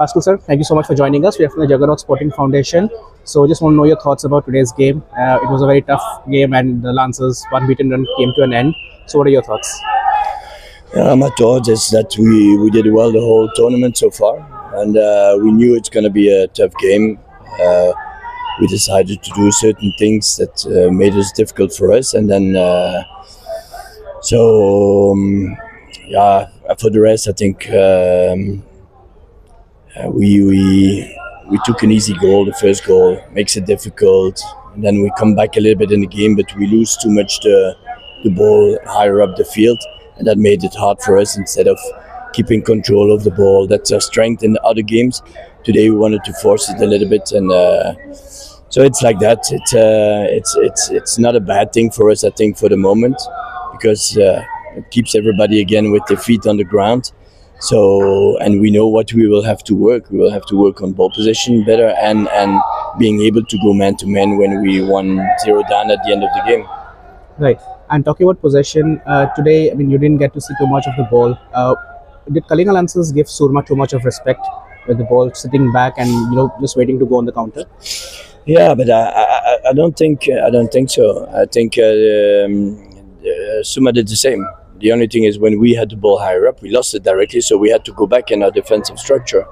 Pascal sir, thank you so much for joining us. We are from the Juggernaut Sporting Foundation. So just want to know your thoughts about today's game. It was a very tough game and the Lancers' one-beaten run came to an end. So what are your thoughts? My thought is that we did well the whole tournament so far, and we knew it's going to be a tough game. We decided to do certain things that made it difficult for us, and then for the rest, I think we took an easy goal. The first goal makes it difficult, and then we come back a little bit in the game, but we lose too much the ball higher up the field. And that made it hard for us instead of keeping control of the ball. That's our strength in the other games. Today we wanted to force it a little bit, and so it's like that. It's not a bad thing for us, I think, for the moment, because it keeps everybody again with their feet on the ground. So, and we know what we will have to work. We will have to work on ball position better and being able to go man to man when we won 0 down at the end of the game. Right. And talking about possession, today, I mean, you didn't get to see too much of the ball. Did Kalinga Lancers give Soorma too much of respect with the ball sitting back and just waiting to go on the counter? Yeah, but I don't think so. I think Soorma did the same. The only thing is when we had the ball higher up, we lost it directly, so we had to go back in our defensive structure.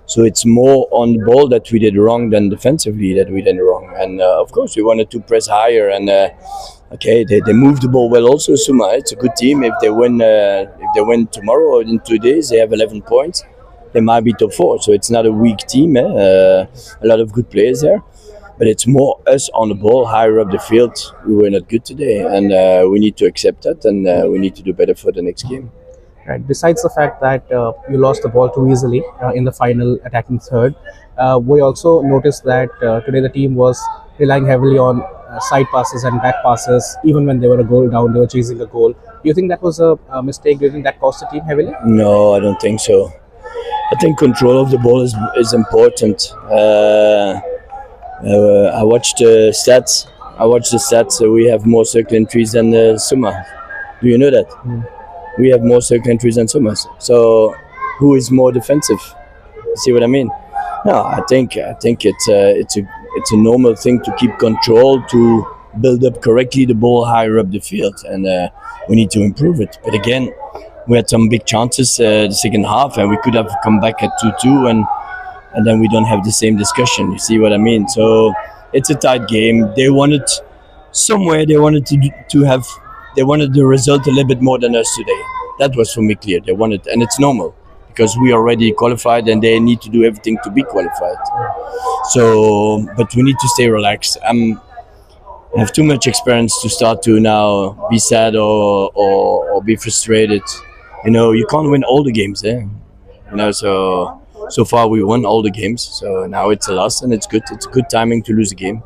So it's more on the ball that we did wrong than defensively that we did wrong. And of course, we wanted to press higher and. Okay, they move the ball well also, Soorma. It's a good team. If they win tomorrow or in 2 days, they have 11 points. They might be top 4, so it's not a weak team. A lot of good players there. But it's more us on the ball, higher up the field. We were not good today, and we need to accept that, and we need to do better for the next game. Right. Besides the fact that you lost the ball too easily in the final attacking third, we also noticed that today the team was relying heavily on side passes and back passes. Even when they were a goal down, they were chasing a goal. Do you think that was a mistake? Do you think that cost the team heavily? No, I don't think so. I think control of the ball is important. I watched the stats. We have more circle entries than Soorma. Do you know that? We have more circle entries than Soorma. So who is more defensive? See what I mean? No, I think it's a normal thing to keep control, to build up correctly the ball higher up the field, and we need to improve it. But again, we had some big chances the second half, and we could have come back at 2-2, and then we don't have the same discussion. You see what I mean? So it's a tight game. They wanted the result a little bit more than us today. That was for me clear. They wanted, and it's normal, because we already qualified and they need to do everything to be qualified. So, but we need to stay relaxed. I have too much experience to start to now be sad or be frustrated. You can't win all the games, so far we won all the games. So now it's a loss, and it's good. It's good timing to lose a game.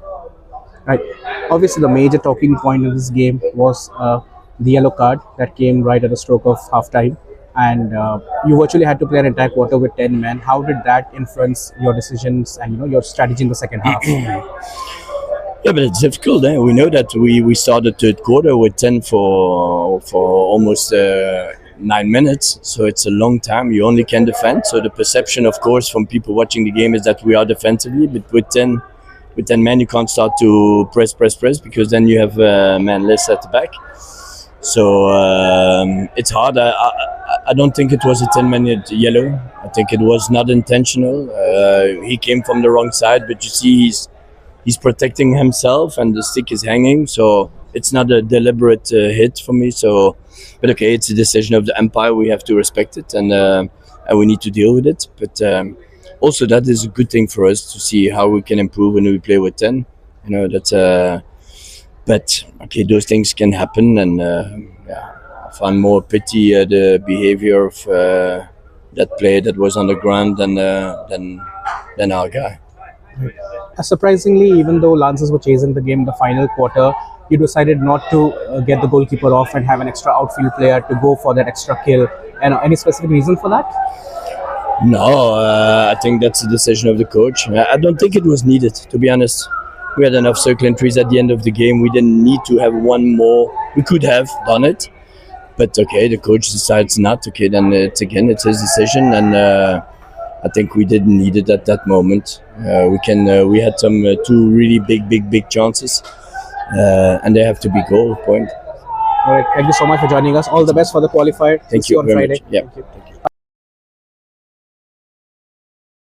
Right. Obviously, the major talking point in this game was the yellow card that came right at the stroke of halftime. And you virtually had to play an entire quarter with 10 men. How did that influence your decisions and your strategy in the second half? Yeah, but it's difficult. We know that we started third quarter with 10 for almost 9 minutes. So it's a long time. You only can defend. So the perception, of course, from people watching the game is that we are defensively. But with 10 men, you can't start to press because then you have man less at the back. So it's hard. I don't think it was a 10-minute yellow. I think it was not intentional. He came from the wrong side, but you see he's protecting himself and the stick is hanging. So it's not a deliberate hit for me. So, but okay, it's a decision of the umpire. We have to respect it, and we need to deal with it. But also that is a good thing for us to see how we can improve when we play with 10. But okay, those things can happen, and I find more pity the behavior of that player that was on the ground than our guy. Surprisingly, even though Lancers were chasing the game in the final quarter, you decided not to get the goalkeeper off and have an extra outfield player to go for that extra kill. And any specific reason for that? No, I think that's a decision of the coach. I don't think it was needed, to be honest. We had enough circle entries at the end of the game. We didn't need to have one more. We could have done it, But okay, the coach decides not. Okay, then it's his decision, and I think we didn't need it at that moment. We had some two really big chances, and they have to be goal point. All right. Thank you so much for joining us. All the best for the qualifier. Thank See you you on very Friday. much. Yeah. Thank you.